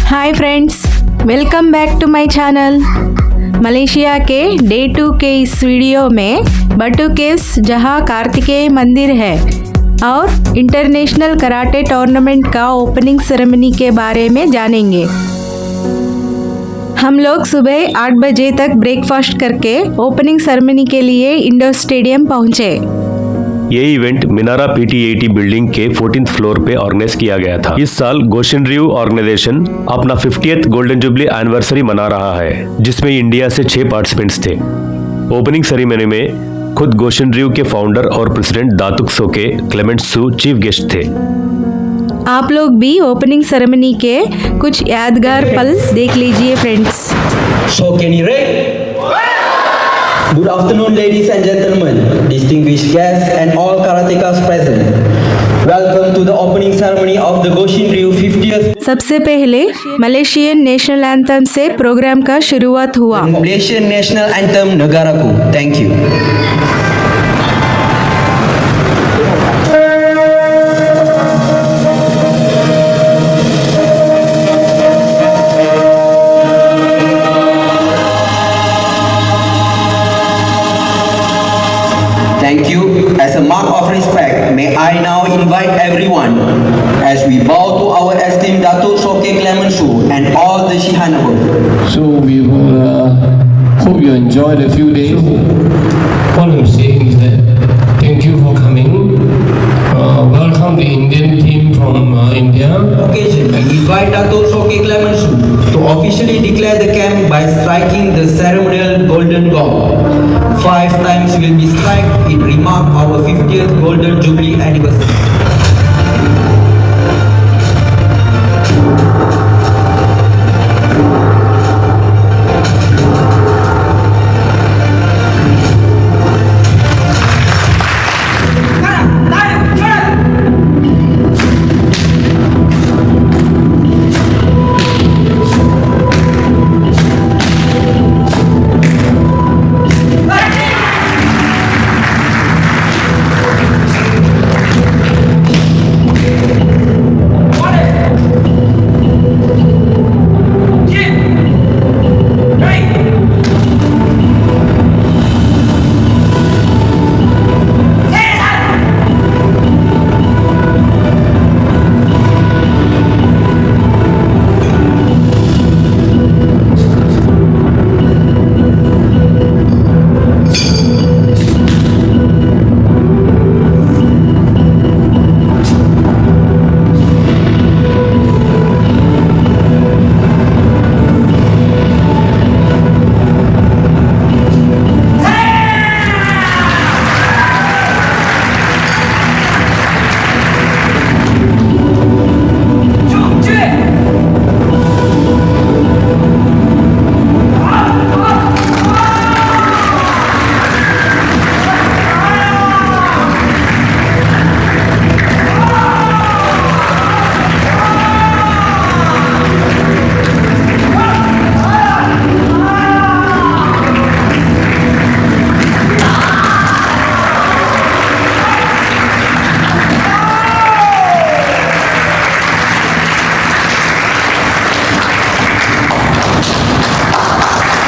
Hi friends, welcome back to my channel. Malaysia के day 2 के इस वीडियो में बटू केव्स जहां कार्तिकेय मंदिर है और इंटरनेशनल कराटे टूर्नामेंट का ओपनिंग सेरेमनी के बारे में जानेंगे। हम लोग सुबह 8 बजे तक ब्रेकफास्ट करके ओपनिंग सेरेमनी के लिए इंडोर स्टेडियम पहुंचे। ये इवेंट मिनारा PT80 बिल्डिंग के 14th फ्लोर पे ऑर्गेनाइज किया गया था। इस साल गोशन रिव ऑर्गेनाइजेशन अपना 50th गोल्डन जुबली एनिवर्सरी मना रहा है, जिसमें इंडिया से 6 पार्टिसिपेंट्स थे। ओपनिंग सेरेमनी में खुद गोशन रिव के फाउंडर और प्रेसिडेंट दातुक सोके क्लेमेंट सू चीफ गेस्ट थे। आप लोग भी ओपनिंग सेरेमनी के कुछ यादगार पल देख लीजिए friends. So can you rate? Good afternoon, ladies and gentlemen, distinguished guests, and all karatekas present. Welcome to the opening ceremony of the Goshin Ryu 50th. सबसे पहले मलेशियन नेशनल एंथम से programme का शुरुआत हुआ। Malaysian National Anthem Negaraku. Thank you. Thank you. As a mark of respect, may I now invite everyone as we bow to our esteemed Datuk Soke Clement Su and all the Shihanabos. So we hope you enjoy the few days. All I'm saying is that thank you for coming. Welcome the Indian team from India. Occasion, I invite Datuk Soke Clement Su to officially declare the camp by striking the ceremonial golden gong. 5 times will be struck in remark of our 50th Golden Jubilee anniversary.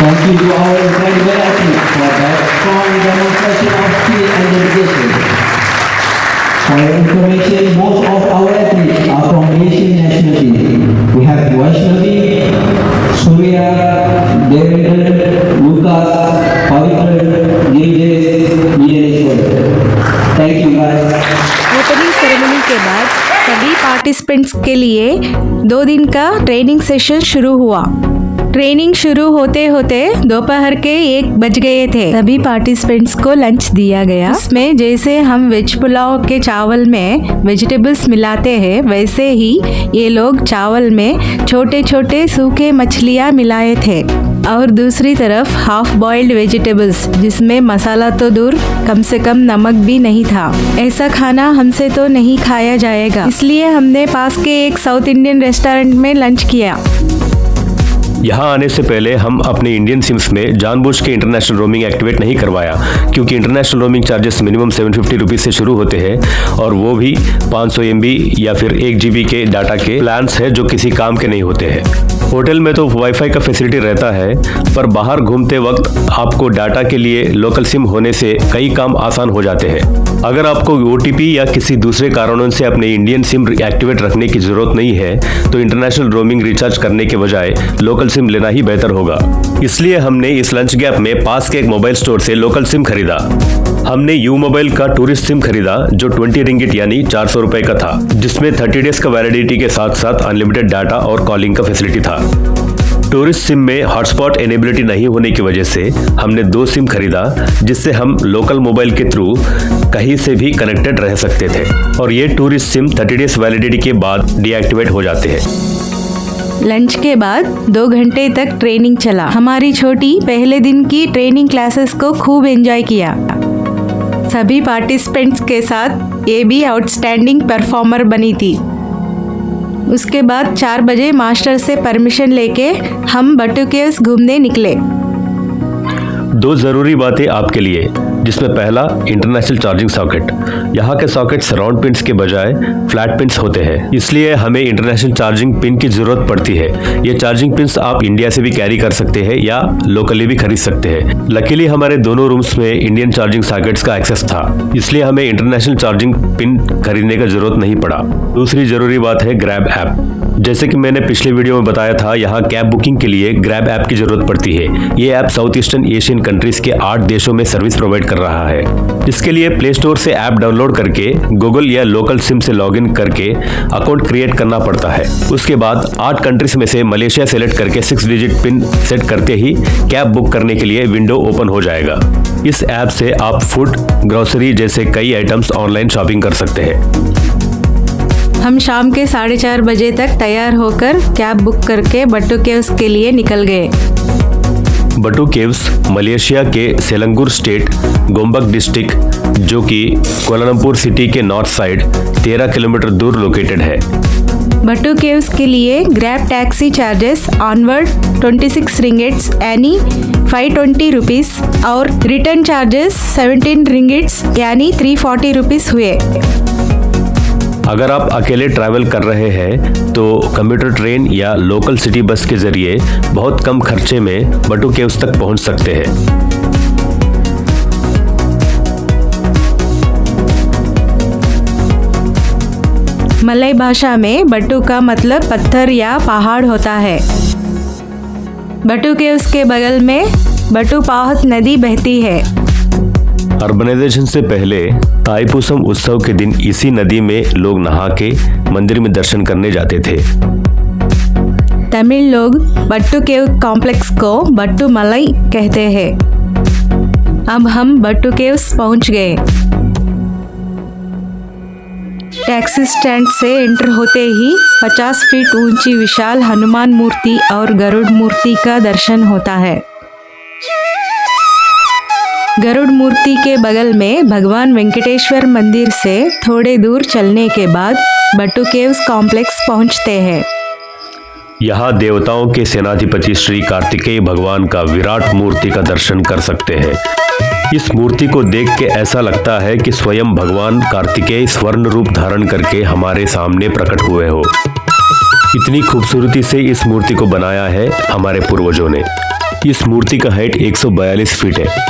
Thank you to our incredible athletes for that strong demonstration of skill and dedication. For your information, most of our athletes are from Malaysian nationality. We have Vaishnavi, Surya, Devendra, Lucas, Pavitran, Giljes, Mileneshwar. Thank you guys. Opening ceremony के बाद सभी participants के लिए 2 दिन का training session शुरू हुआ। Training शुरू होते होते दोपहर के 1 बज गए थे। सभी पार्टिसिपेंट्स को लंच दिया गया। इसमें जैसे हम वेज पुलाव के चावल में वेजिटेबल्स मिलाते हैं, वैसे ही ये लोग चावल में छोटे छोटे सूखे मछलियाँ मिलाए थे और दूसरी तरफ हाफ बॉइल्ड वेजिटेबल्स, जिसमें मसाला तो दूर कम से कम नमक भी नहीं था। ऐसा खाना हमसे तो नहीं खाया जाएगा, इसलिए हमने पास के एक साउथ इंडियन रेस्टोरेंट में लंच किया। यहाँ आने से पहले हम अपने इंडियन सिम्स में जानबूझ के इंटरनेशनल रोमिंग एक्टिवेट नहीं करवाया, क्योंकि international roaming charges minimum 750 rupees से शुरू होते हैं और वो भी 500 MB या फिर 1 GB के डाटा के प्लान्स है जो किसी काम के नहीं होते हैं। होटल में तो वाईफाई का फैसिलिटी रहता है, पर बाहर घूमते वक्त आपको डाटा के लिए लोकल सिम होने से कई काम आसान हो जाते हैं। अगर आपको OTP या किसी दूसरे कारणों से अपने इंडियन सिम एक्टिवेट रखने की जरूरत नहीं है तो इंटरनेशनल रोमिंग रिचार्ज करने के बजाय लोकल सिम लेना ही बेहतर होगा। इसलिए हमने इस लंच गैप में पास के एक मोबाइल स्टोर से लोकल सिम खरीदा। हमने यू मोबाइल का टूरिस्ट सिम खरीदा जो 20 रिंगिट यानी 400 रुपए का था, जिसमें 30 डेज का वैलिडिटी के साथ साथ अनलिमिटेड डाटा और कॉलिंग का फैसिलिटी था। टूरिस्ट सिम में हॉटस्पॉट एनेबिलिटी नहीं होने की वजह से हमने 2 सिम खरीदा, जिससे हम लोकल मोबाइल के थ्रू कहीं से भी कनेक्टेड रह सकते थे और ये टूरिस्ट सिम 30 डेज वैलिडिटी के बाद डीएक्टिवेट हो जाते हैं। लंच के बाद 2 घंटे तक ट्रेनिंग चला। हमारी छोटी पहले दिन की ट्रेनिंग क्लासेस को खूब एंजॉय किया। सभी पार्टिसिपेंट्स के साथ ये भी आउटस्टैंडिंग परफॉर्मर बनी थी। उसके बाद 4 बजे मास्टर से परमिशन लेके हम बटू केव्स घूमने निकले। 2 जरूरी बातें आपके लिए, जिसमें पहला इंटरनेशनल चार्जिंग सॉकेट। यहाँ के सॉकेट्स राउंड पिन्स के बजाय फ्लैट पिन्स होते हैं, इसलिए हमें इंटरनेशनल चार्जिंग पिन की जरूरत पड़ती है। ये चार्जिंग पिन्स आप इंडिया से भी कैरी कर सकते हैं या लोकली भी खरीद सकते हैं। लकीली हमारे दोनों रूम्स में इंडियन चार्जिंग सॉकेट्स का एक्सेस था, इसलिए हमें इंटरनेशनल चार्जिंग पिन खरीदने का जरूरत नहीं पड़ा। दूसरी जरूरी बात है ग्रैब ऐप। जैसे कि मैंने पिछले वीडियो में बताया था, यहाँ कैब बुकिंग के लिए ग्रैब ऐप की जरूरत पड़ती है। ये app south eastern Asian countries के 8 देशों में सर्विस प्रोवाइड कर रहा है। इसके लिए प्ले स्टोर से ऐप डाउनलोड करके गूगल या लोकल सिम से लॉगिन करके अकाउंट क्रिएट करना पड़ता है। उसके बाद 8 कंट्रीज में से मलेशिया सेलेक्ट करके 6 डिजिट पिन सेट करते ही कैब बुक करने के लिए विंडो ओपन हो जाएगा। इस ऐप से आप फूड, ग्रोसरी जैसे कई आइटम्स ऑनलाइन शॉपिंग कर सकते हैं। हम शाम के 4:30 बजे तक तैयार होकर कैब बुक करके बटू केव्स के लिए निकल गए। बटू केव्स मलेशिया के सेलंगुर स्टेट, गोम्बक डिस्ट्रिक्ट, जो कि कोलालमपुर सिटी के नॉर्थ साइड 13 किलोमीटर दूर लोकेटेड है। बटू केव्स के लिए ग्रैब टैक्सी चार्जेस ऑनवर्ड 26 रिंगिट्स यानी 520 रुपीस और रिटर्न चार्जेस 17 रिंगिट्स यानी 340 रुपीस हुए। अगर आप अकेले ट्रैवल कर रहे हैं तो कम्यूटर ट्रेन या लोकल सिटी बस के जरिए बहुत कम खर्चे में बटू केव्स तक पहुंच सकते हैं। मलय भाषा में बटू का मतलब पत्थर या पहाड़ होता है। बटू केव्स के बगल में बटू पाहत नदी बहती है। अर्बनाइजेशन से पहले थाईपुसम उत्सव के दिन इसी नदी में लोग नहा के मंदिर में दर्शन करने जाते थे। तमिल लोग बट्टू केव कॉम्प्लेक्स को बट्टू मलई कहते हैं। अब हम बट्टू केव्स पहुंच गए। टैक्सी स्टैंड से एंटर होते ही 50 फीट ऊंची विशाल हनुमान मूर्ति और गरुड़ मूर्ति का दर्शन होता है। गरुड़ मूर्ति के बगल में भगवान वेंकटेश्वर मंदिर से थोड़े दूर चलने के बाद बट्टू केव्स कॉम्प्लेक्स पहुंचते हैं। यहाँ देवताओं के सेनाधिपति श्री कार्तिकेय भगवान का विराट मूर्ति का दर्शन कर सकते हैं। इस मूर्ति को देख के ऐसा लगता है कि स्वयं भगवान कार्तिकेय स्वर्ण रूप धारण करके हमारे सामने प्रकट हुए हो। इतनी खूबसूरती से इस मूर्ति को बनाया है हमारे पूर्वजों ने। इस मूर्ति का हाइट 142 फीट है।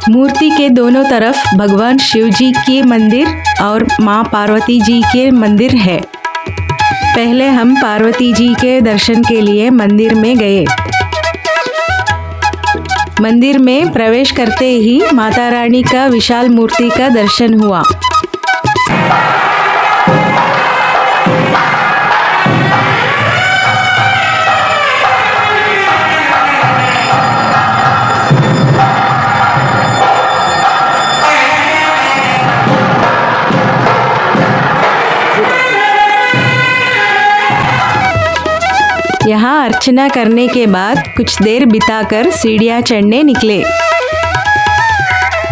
मूर्ति के दोनों तरफ भगवान शिव जी के मंदिर और माँ पार्वती जी के मंदिर है। पहले हम पार्वती जी के दर्शन के लिए मंदिर में गए। मंदिर में प्रवेश करते ही माता रानी का विशाल मूर्ति का दर्शन हुआ। यहाँ अर्चना करने के बाद कुछ देर बिताकर सीढ़ियाँ चढ़ने निकले।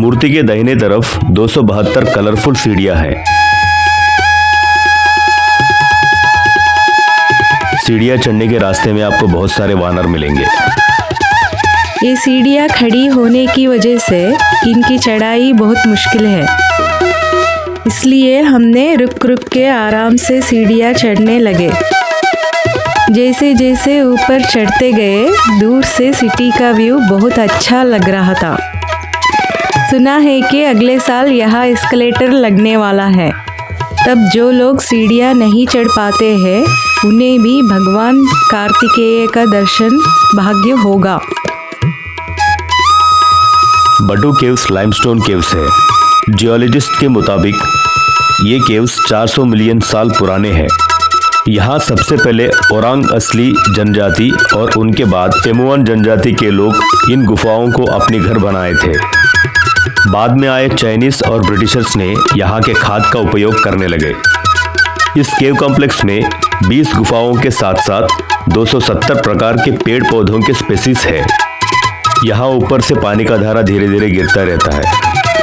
मूर्ति के दाहिने तरफ 272 कलरफुल सीढ़ियाँ हैं। सीढ़ियाँ चढ़ने के रास्ते में आपको बहुत सारे वानर मिलेंगे। ये सीढ़ियाँ खड़ी होने की वजह से इनकी चढ़ाई बहुत मुश्किल है, इसलिए हमने रुक रुक के आराम से सीढ़ियाँ चढ़ने लगे। जैसे जैसे ऊपर चढ़ते गए दूर से सिटी का व्यू बहुत अच्छा लग रहा था। सुना है कि अगले साल यहाँ एस्केलेटर लगने वाला है, तब जो लोग सीढ़ियाँ नहीं चढ़ पाते हैं उन्हें भी भगवान कार्तिकेय का दर्शन भाग्य होगा। बटू केव्स लाइमस्टोन केव्स है। जियोलॉजिस्ट के मुताबिक ये केव्स 400 मिलियन साल पुराने हैं। यहाँ सबसे पहले ओरांग असली जनजाति और उनके बाद पेमुआन जनजाति के लोग इन गुफाओं को अपने घर बनाए थे। बाद में आए चाइनीज और ब्रिटिशर्स ने यहाँ के खाद का उपयोग करने लगे। इस केव कॉम्प्लेक्स में 20 गुफाओं के साथ साथ 270 प्रकार के पेड़ पौधों के स्पेसीज है। यहाँ ऊपर से पानी का धारा धीरे धीरे गिरता रहता है।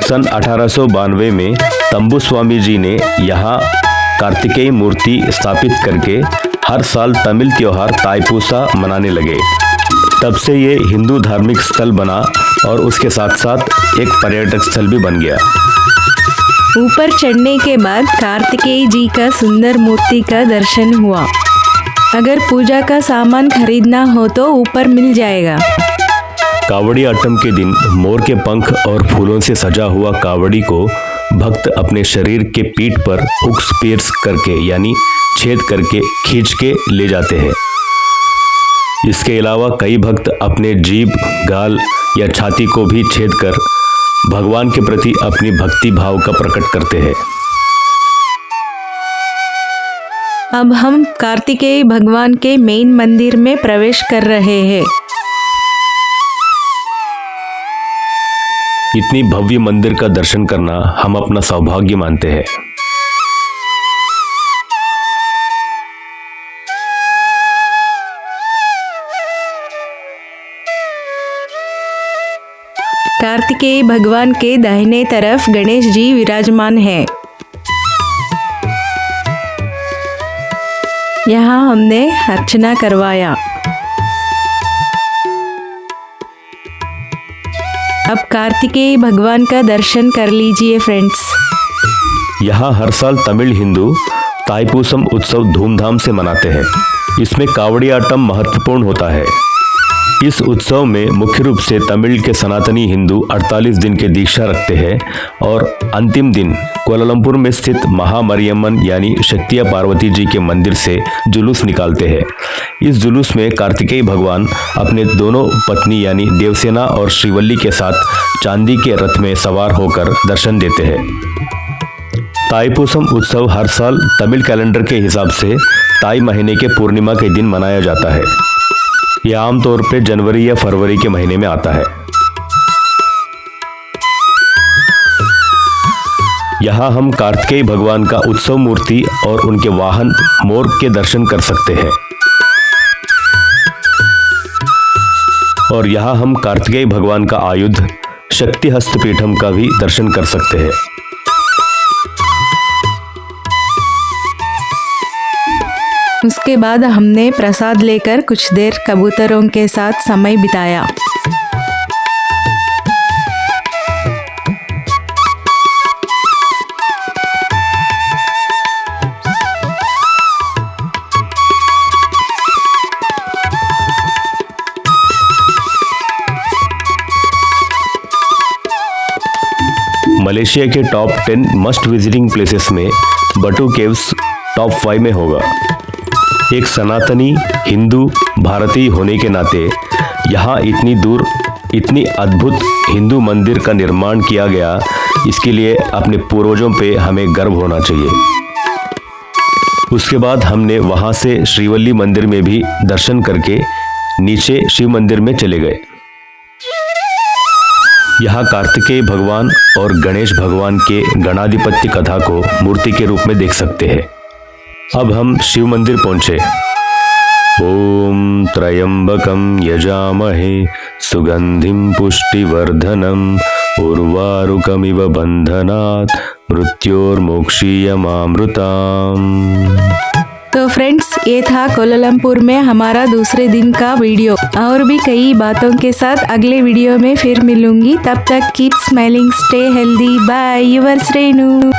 सन 1892 में तंबू स्वामी जी ने यहाँ कार्तिकेय मूर्ति स्थापित करके हर साल तमिल त्योहार ताइपूसा मनाने लगे। तब से ये हिंदू धार्मिक स्थल बना और उसके साथ साथ एक पर्यटक स्थल भी बन गया। ऊपर चढ़ने के बाद कार्तिकेय जी का सुंदर मूर्ति का दर्शन हुआ। अगर पूजा का सामान खरीदना हो तो ऊपर मिल जाएगा। कावड़ी आट्टम के दिन मोर के पंख और फूलों से सजा हुआ कावड़ी को भक्त अपने शरीर के पीठ पर हुक्स पियर्स करके यानी छेद करके खींच के ले जाते हैं। इसके अलावा कई भक्त अपने जीभ, गाल या छाती को भी छेद कर भगवान के प्रति अपनी भक्ति भाव का प्रकट करते हैं। अब हम कार्तिकेय भगवान के मेन मंदिर में प्रवेश कर रहे हैं। इतनी भव्य मंदिर का दर्शन करना हम अपना सौभाग्य मानते हैं। कार्तिकेय भगवान के दाहिने तरफ गणेश जी विराजमान हैं। यहाँ हमने अर्चना करवाया। अब कार्तिकेय भगवान का दर्शन कर लीजिए फ्रेंड्स। यहाँ हर साल तमिल हिंदू ताइपूसम उत्सव धूमधाम से मनाते हैं। इसमें कावड़ी आट्टम महत्वपूर्ण होता है। इस उत्सव में मुख्य रूप से तमिल के सनातनी हिंदू 48 दिन के दीक्षा रखते हैं और अंतिम दिन कोलालमपुर में स्थित महामरियम्मन यानी शक्तिया पार्वती जी के मंदिर से जुलूस निकालते हैं। इस जुलूस में कार्तिकेय भगवान अपने दोनों पत्नी यानी देवसेना और श्रीवल्ली के साथ चांदी के रथ में सवार होकर दर्शन देते हैं। ताइपूसम उत्सव हर साल तमिल कैलेंडर के हिसाब से ताई महीने के पूर्णिमा के दिन मनाया जाता है। यह आमतौर पे जनवरी या फरवरी के महीने में आता है। यहाँ हम कार्तिकेय भगवान का उत्सव मूर्ति और उनके वाहन मोर के दर्शन कर सकते हैं। और यहाँ हम कार्तिकेय भगवान का आयुध शक्ति हस्तपीठम का भी दर्शन कर सकते हैं। उसके बाद हमने प्रसाद लेकर कुछ देर कबूतरों के साथ समय बिताया। मलेशिया के टॉप 10 मस्ट विजिटिंग प्लेसेस में बटू केव्स टॉप 5 में होगा। एक सनातनी हिंदू भारतीय होने के नाते यहाँ इतनी दूर इतनी अद्भुत हिंदू मंदिर का निर्माण किया गया, इसके लिए अपने पूर्वजों पे हमें गर्व होना चाहिए। उसके बाद हमने वहाँ से श्रीवल्ली मंदिर में भी दर्शन करके नीचे शिव मंदिर में चले गए। यहाँ कार्तिकेय भगवान और गणेश भगवान के गणाधिपत्य कथा को मूर्ति के रूप में देख सकते हैं। अब हम शिव मंदिर पहुंचे। ओम त्रयंबकम यजामहे सुगंधिम पुष्टिवर्धनम तो फ्रेंड्स, ये था कोलालमपुर में हमारा दूसरे दिन का वीडियो। और भी कई बातों के साथ अगले वीडियो में फिर मिलूंगी। तब तक keep smiling, stay healthy, bye, your Renu.